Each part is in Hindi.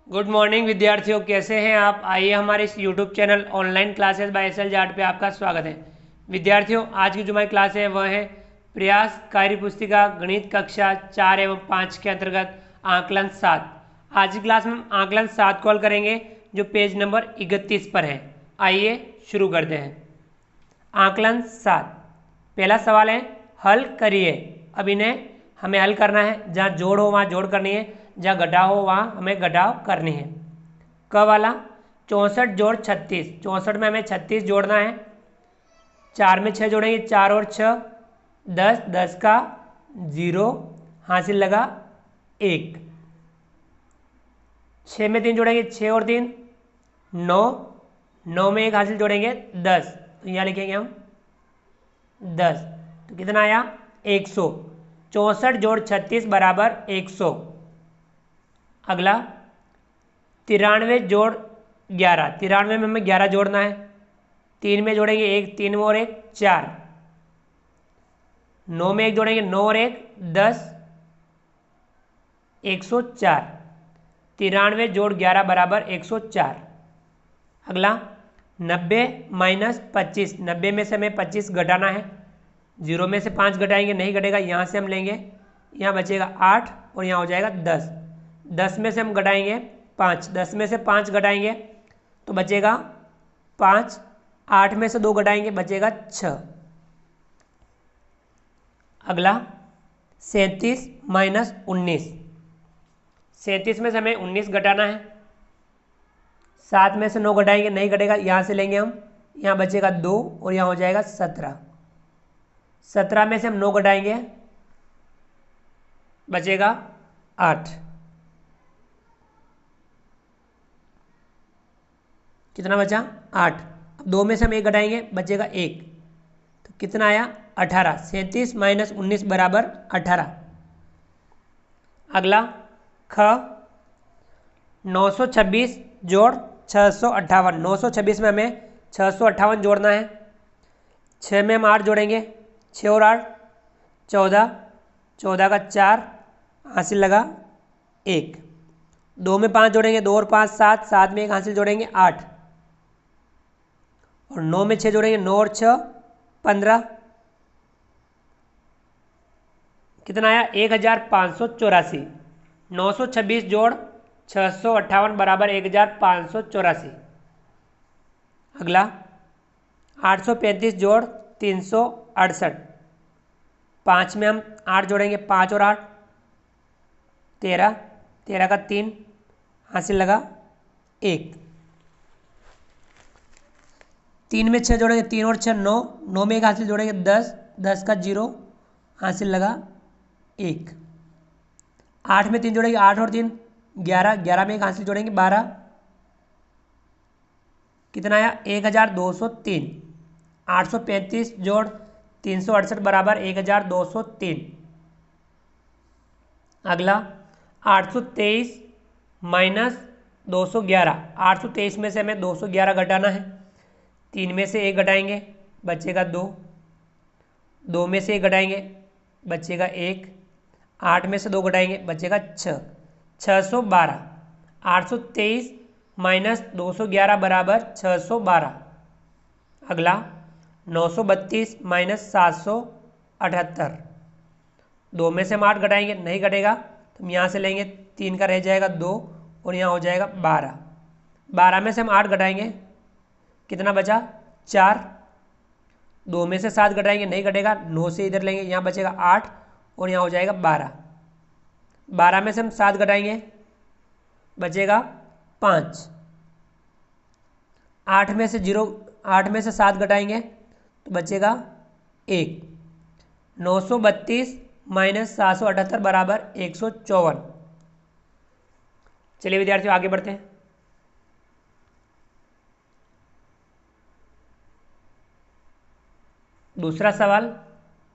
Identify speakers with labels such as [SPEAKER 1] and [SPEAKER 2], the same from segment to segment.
[SPEAKER 1] गुड मॉर्निंग विद्यार्थियों, कैसे हैं आप। आइए हमारे इस YouTube channel online classes by S L Jat पे आपका स्वागत है। विद्यार्थियों, आज की जो हमारी क्लास है वह है प्रयास कार्य पुस्तिका गणित कक्षा 4 एवं 5 के अंतर्गत आकलन 7। आज की क्लास में हम आकलन 7 को हल करेंगे जो पेज नंबर 31 पर है। आइए शुरू करते हैं। आकलन 7, पहला सवाल है हल करिए। अब इन्हें हमें हल करना है, जहाँ जोड़ हो वहाँ जोड़ करनी है, जहाँ घटाव हो वहाँ हमें घटाव करनी है। क वाला 64 जोड़ 36, 64 में हमें 36 जोड़ना है। 4 में 6 जोड़ेंगे, 4 और 6 10, 10 का 0 हासिल लगा 1। 6 में 3 जोड़ेंगे, 6 और 3 9, 9 में 1 हासिल जोड़ेंगे 10, तो यहाँ लिखेंगे हम 10। तो कितना आया 100। 64 जोड़ 36 बराबर 100। अगला 93 जोड़ 11, 93 में हमें 11 जोड़ना है। 3 में जोड़ेंगे 1, 3 में और 1 4। 9 में 1 जोड़ेंगे, 9 और 1 10, 104। 93 जोड़ 11 बराबर 104। अगला 90 माइनस 25, 90 में से हमें 25 घटाना है। 0 में से 5 घटाएंगे, नहीं घटेगा, यहाँ से हम लेंगे, यहाँ बचेगा 8 और यहाँ हो जाएगा 10। 10 में से हम घटाएंगे 5, 10 में से 5 घटाएंगे तो बचेगा 5। 8 में से 2 घटाएंगे बचेगा 6। अगला 37 माइनस 19, 37 में से हमें 19 घटाना है। 7 में से 9 घटाएंगे, नहीं घटेगा, यहाँ से लेंगे हम, यहाँ बचेगा 2 और यहाँ हो जाएगा 17। 17 में से हम 9 घटाएंगे बचेगा 8। कितना बचा 8। अब 2 में से हम 1 घटाएंगे बचेगा 1, तो कितना आया 18। 37 माइनस 19 बराबर 18। अगला ख 926 जोड़ 658, 926 में हमें 658 जोड़ना है। 6 में हम 8 जोड़ेंगे, 6 और 8 14, 14 का 4 हासिल लगा 1। 2 में 5 जोड़ेंगे, 2 और 5 7, 7 में 1 हासिल जोड़ेंगे 8। और 9 में 6 जोड़ेंगे, 9 और 6 15। कितना आया 1584। 926 जोड़ 658 बराबर 1584। अगला 835 जोड़ 368, 5 में हम 8 जोड़ेंगे, 5 और 8 13, 13 का 3 हासिल लगा 1। 3 में 6 जोड़ेंगे, 3 और 6 9, 9 में 1 हासिल जोड़ेंगे 10, 10 का 0 हासिल लगा 1। 8 में 3 जोड़ेंगे, 8 और 3 11, 11 में 1 हासिल जोड़ेंगे 12। कितना आया 1203। 835 जोड़ 368 बराबर 1203। अगला 823 माइनस 211, 823 में से हमें 211 घटाना है। 3 में से 1 घटाएंगे बचेगा 2, 2 में से 1 घटाएंगे बचेगा 1, 8 में से 2 घटाएंगे बचेगा 6, 612। 823 माइनस 211 बराबर 612। अगला 932 माइनस 778, 2 में से हम 8 घटाएंगे, नहीं घटेगा, तो हम यहाँ से लेंगे, 3 का रह जाएगा 2 और यहाँ हो जाएगा 12। 12 में से हम 8 घटाएंगे, कितना बचा 4। 2 में से 7 घटाएंगे, नहीं घटेगा, 9 से इधर लेंगे, यहाँ बचेगा 8 और यहाँ हो जाएगा 12। 12 में से हम 7 घटाएंगे बचेगा 5। 8 में से 7 घटाएंगे तो बचेगा 1। 932 माइनस 778 बराबर 154। चलिए विद्यार्थियों आगे बढ़ते हैं। दूसरा सवाल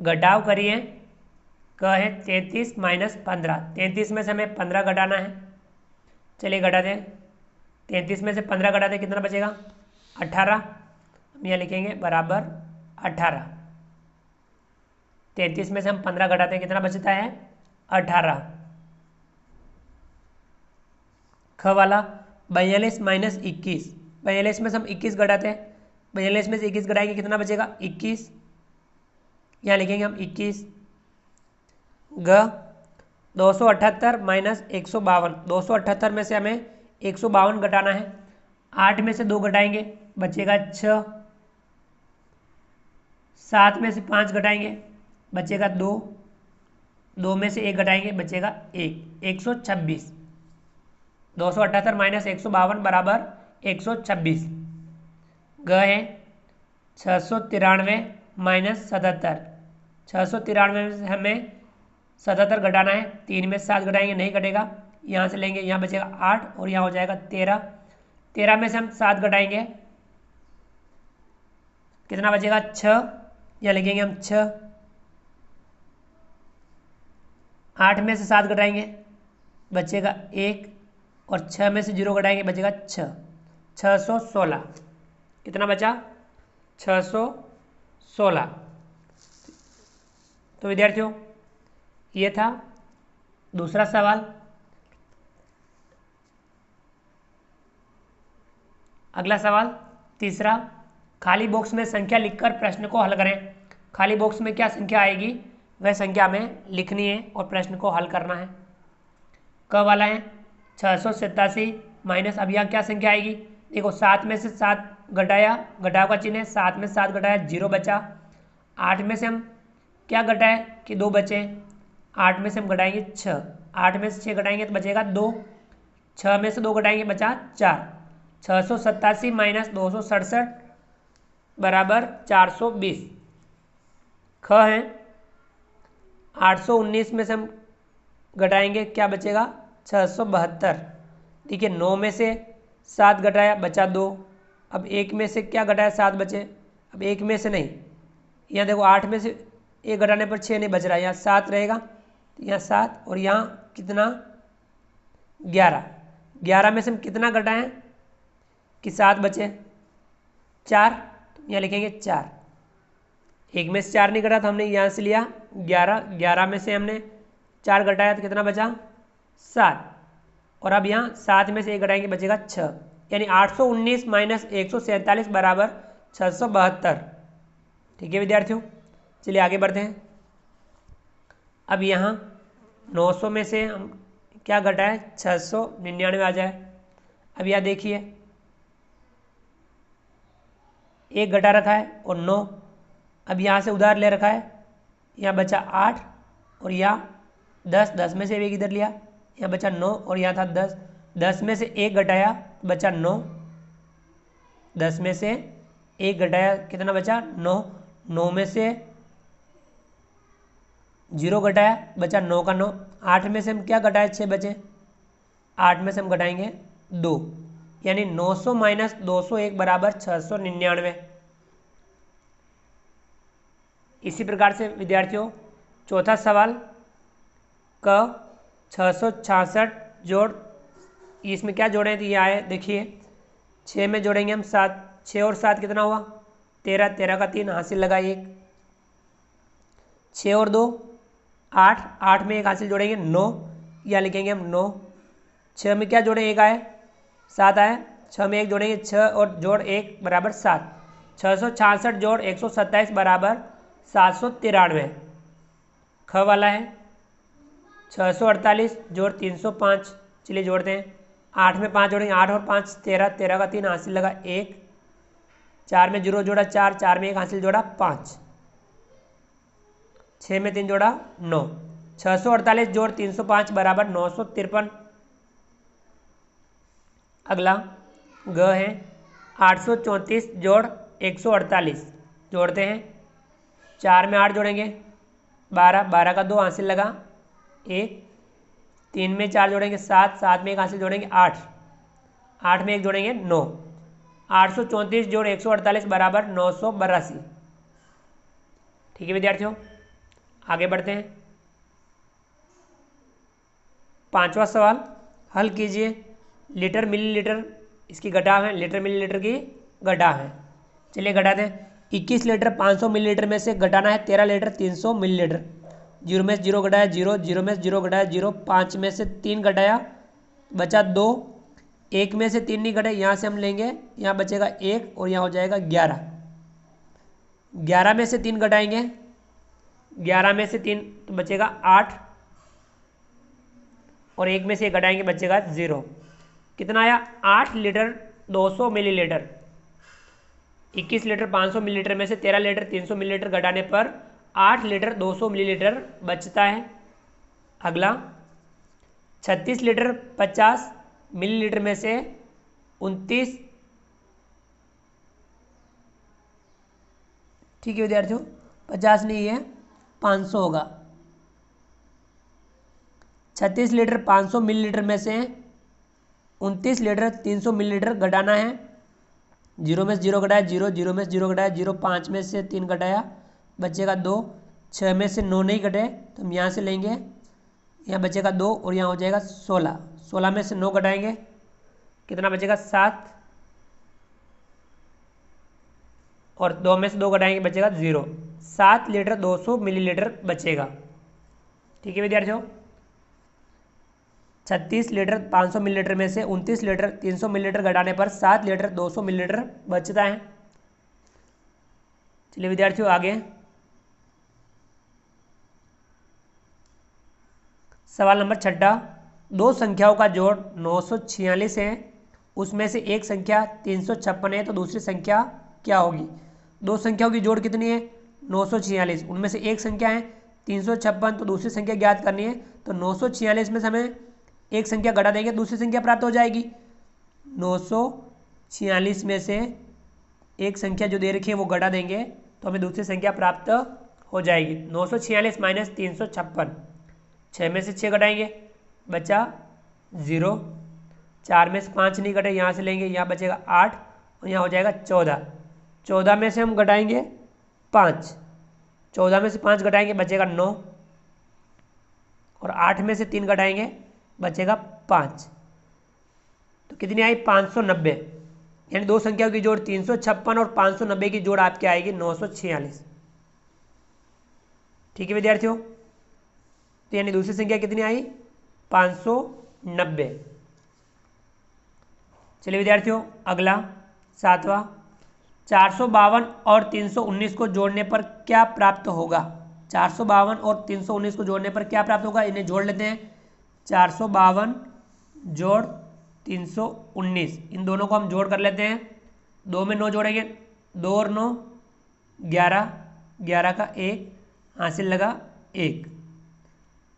[SPEAKER 1] घटाव करिए। क है 33 माइनस 15, 33 में से हमें 15 घटाना है। चलिए घटाते हैं, 33 में से 15 घटाते हैं, कितना बचेगा 18। हम यहाँ लिखेंगे बराबर 18। 33 में से हम 15 घटाते हैं, कितना बचता है 18। ख वाला 42 माइनस 21, 42 में से हम 21 घटाते हैं, 42 में से 21 घटाएंगे कितना बचेगा 21, यहाँ लिखेंगे हम 21। ग 278 माइनस 152, 278 में से हमें 152 घटाना है, 8 में से 2 घटाएंगे बचेगा 6, 7 में से 5 घटाएंगे बचेगा 2, 2 में से 1 घटाएंगे बचेगा 1, 126। 278 माइनस 152 बराबर 126। ग है 693 माइनस 77, 693 में से हमें 77 घटाना है, 3 में से 7 घटाएंगे नहीं घटेगा, यहाँ से लेंगे यहाँ बचेगा 8 और यहाँ हो जाएगा 13, 13 में से हम 7 घटाएंगे कितना बचेगा 6, यहाँ लिखेंगे हम 6, 8 में से 7 घटाएंगे बचेगा 1 और 6 में से 0 घटाएंगे बचेगा 6, 616। कितना बचा 616। तो विद्यार्थियों ये था दूसरा सवाल। अगला सवाल तीसरा, खाली बॉक्स में संख्या लिखकर प्रश्न को हल करें। खाली बॉक्स में क्या संख्या आएगी वह संख्या हमें लिखनी है और प्रश्न को हल करना है। क वाला है 687 माइनस, अब यहाँ क्या संख्या आएगी, देखो 7 में से 7 घटाया, घटाव का चिन्ह है, 7 में से 7 घटाया 0 बचा, 8 में से हम क्या घटाए कि 2 बचे, 8 में से हम घटाएंगे 6, 8 में से 6 घटाएंगे तो बचेगा 2, 6 में से 2 घटाएंगे बचा 4, 687 माइनस 267 बराबर 420। ख है 819 में से हम घटाएंगे क्या बचेगा 672। देखिए 9 में से 7 घटाया बचा 2, अब 1 में से क्या घटाया 7 बचे, अब 1 में से नहीं, यहाँ देखो 8 में से 1 घटाने पर 6 नहीं बच रहा है, यहाँ 7 रहेगा, यहाँ 7 और यहाँ कितना 11, 11 में से हम कितना घटाएं कि 7 बचे 4, तो यहाँ लिखेंगे 4, 1 में से 4 नहीं घटा तो हमने यहाँ से लिया 11, 11 में से हमने 4 घटाया तो कितना बचा 7, और अब यहाँ 7 में से 1 घटाएंगे बचेगा 6, यानी 819 माइनस 147 बराबर 672। ठीक है विद्यार्थियों, चलिए आगे बढ़ते हैं। अब यहाँ 900 में से हम क्या घटाए 699 आ जाए। अब यहाँ देखिए 1 घटा रखा है और 9, अब यहाँ से उधार ले रखा है, यहाँ बचा 8 और यहाँ 10, 10 में से 1 इधर लिया, यहाँ बचा 9 और यहाँ था 10, 10 में से 1 घटाया बचा 9, 10 में से 1 घटाया कितना बचा 9, 9 में से 0 घटाया बचा 9 का 9, 8 में से हम क्या घटाए 6 बचे, 8 में से हम घटाएंगे 2, यानी 900 माइनस 201 बराबर 699। इसी प्रकार से विद्यार्थियों चौथा सवाल क 666 जोड़, इसमें क्या जोड़े तो ये आए, देखिए 6 में जोड़ेंगे हम 7, 6 और 7 कितना हुआ 13, 13 का 3 हासिल लगा 1, 6 और 2 8, 8 में 1 हासिल जोड़ेंगे 9, या लिखेंगे हम 9, 6 में क्या जोड़े 1 आए 7 आए, 6 में 1 जोड़ेंगे 6 और जोड़ 1 बराबर 7, 666 जोड़ 127 बराबर 793। ख वाला है 648 जोड़ 305, चलिए जोड़ते हैं, 8 में 5 जोड़ेंगे 8 और 5 13, 13 का 3 हासिल लगा 1, 4 में 0 जोड़ा 4, 4 में 1 हासिल जोड़ा 5, 6 में 3 जोड़ा 9, 648 जोड़ 305 बराबर 953। अगला ग है 834 जोड़ 148, जोड़ते हैं, 4 में 8 जोड़ेंगे 12, 12 का 2 हासिल लगा 1, 3 में 4 जोड़ेंगे 7, 7 में 1 हासिल जोड़ेंगे 8, 8 में 1 जोड़ेंगे 9, 834 जोड़ 148 बराबर 982। ठीक है विद्यार्थियों, आगे बढ़ते हैं। पांचवा सवाल हल कीजिए। लीटर मिलीलीटर इसकी घटाव है, लीटर मिलीलीटर की घटाव है। चलिए घटाते हैं। 21 लीटर 500 मिलीलीटर में से घटाना है 13 लीटर 300 मिलीलीटर। 0 में से 0 घटाया 0, 0 में से 0 घटाया 0, 5 में से 3 घटाया बचा 2, 1 में से 3 नहीं घटे, यहाँ से हम लेंगे, यहाँ बचेगा 1 और यहाँ हो जाएगा 11। 11 में से 3 घटाएंगे, 11 में से 3 तो बचेगा 8 और 1 में से 1 घटाएंगे बचेगा 0। कितना आया? 8 लीटर 200 मिलीलीटर। 21 लीटर 500 मिलीलीटर में से 13 लीटर 300 मिलीलीटर घटाने पर 8 लीटर 200 मिलीलीटर बचता है। अगला 36 लीटर 50 मिलीलीटर में से 29, ठीक है विद्यार्थियों, 50 नहीं है 500 होगा। 36 लीटर 500 मिलीलीटर में से 29 लीटर 300 मिलीलीटर घटाना है। 0 में से 0 घटाया 0, 0 में से 0 घटाया 0, 5 में से 3 घटाया बचेगा 2, 6 में से 9 नहीं घटे तो हम यहाँ से लेंगे, यहाँ बचेगा 2 और यहाँ हो जाएगा 16। 16 में से 9 घटाएंगे, कितना बचेगा? 7 और 2 में से 2 घटाएंगे बचेगा 0। 7 लीटर 200 मिलीलीटर बचेगा। ठीक है विद्यार्थियों, 36 लीटर 500 मिलीलीटर में से 29 लीटर 300 मिलीलीटर घटाने पर 7 लीटर 200 मिलीलीटर बचता है। चलिए विद्यार्थियों आगे सवाल नंबर 6। दो संख्याओं का जोड़ 946 है, उसमें से एक संख्या 356 है, तो दूसरी संख्या क्या होगी? दो संख्याओं की जोड़ कितनी है? 946, उनमें से एक संख्या है 356, तो दूसरी संख्या ज्ञात करनी है। तो 946 में से हमें एक संख्या घटा देंगे, दूसरी संख्या प्राप्त हो जाएगी। 946 में से एक संख्या जो दे रखी है वो घटा देंगे तो हमें दूसरी संख्या प्राप्त हो जाएगी। 946 माइनस 356, 6 में से 6 घटाएंगे बचा 0, 4 में से 5 नहीं घटे, यहाँ से लेंगे, यहाँ बचेगा 8 और यहाँ हो जाएगा 14। 14 में से हम घटाएंगे 5, 14 में से 5 घटाएंगे बचेगा 9 और 8 में से 3 घटाएंगे बचेगा 5। तो कितनी आई? 590। यानी दो संख्याओं की जोड़ 356 और 590 की जोड़ आपकी आएगी 946। ठीक है विद्यार्थियों, तो यानी दूसरी संख्या कितनी आई? 590। चलिए विद्यार्थियों अगला 7वां, 452 और 319 को जोड़ने पर क्या प्राप्त होगा? 452 और 319 को जोड़ने पर क्या प्राप्त होगा? इन्हें जोड़ लेते हैं। 452 जोड़ 319, इन दोनों को हम जोड़ कर लेते हैं। 2 में 9 जोड़ेंगे, 2 और 9 11, 11 का 1 हासिल लगा 1,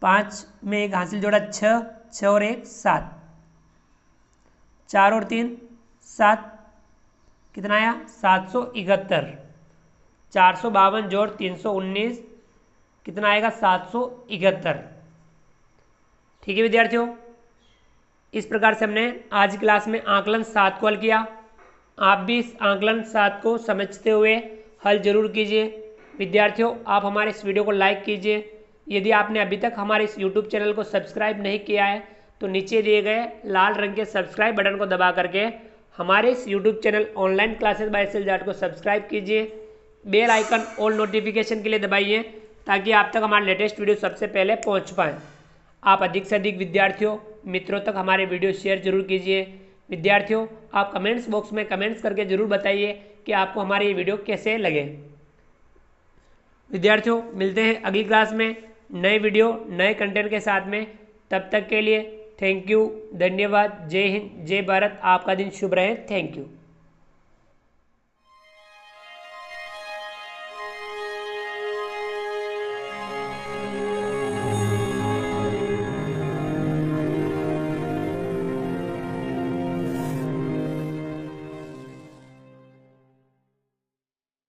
[SPEAKER 1] 5 में 1 हासिल जोड़ा 6, 6 और 1 7, 4 और 3 7, कितना आया? 771। 452 जोड़ 319 कितना आएगा? 771। ठीक है विद्यार्थियों, इस प्रकार से हमने आज की क्लास में आकलन 7 को हल किया। आप भी इस आकलन 7 को समझते हुए हल जरूर कीजिए। विद्यार्थियों आप हमारे इस वीडियो को लाइक कीजिए। यदि आपने अभी तक हमारे इस यूट्यूब चैनल को सब्सक्राइब नहीं किया है तो नीचे दिए गए लाल रंग के सब्सक्राइब बटन को दबा करके हमारे इस YouTube channel online classes by S L Jat को सब्सक्राइब कीजिए। बेल आइकन ऑल नोटिफिकेशन के लिए दबाइए ताकि आप तक हमारे लेटेस्ट वीडियो सबसे पहले पहुंच पाएँ। आप अधिक से अधिक विद्यार्थियों मित्रों तक हमारे वीडियो शेयर जरूर कीजिए। विद्यार्थियों आप कमेंट्स बॉक्स में कमेंट्स करके जरूर बताइए कि आपको हमारे ये वीडियो कैसे लगे। विद्यार्थियों मिलते हैं अगली क्लास में नए वीडियो नए कंटेंट के साथ में। तब तक के लिए थैंक यू, धन्यवाद, जय हिंद, जय भारत। आपका दिन शुभ रहे। Thank you.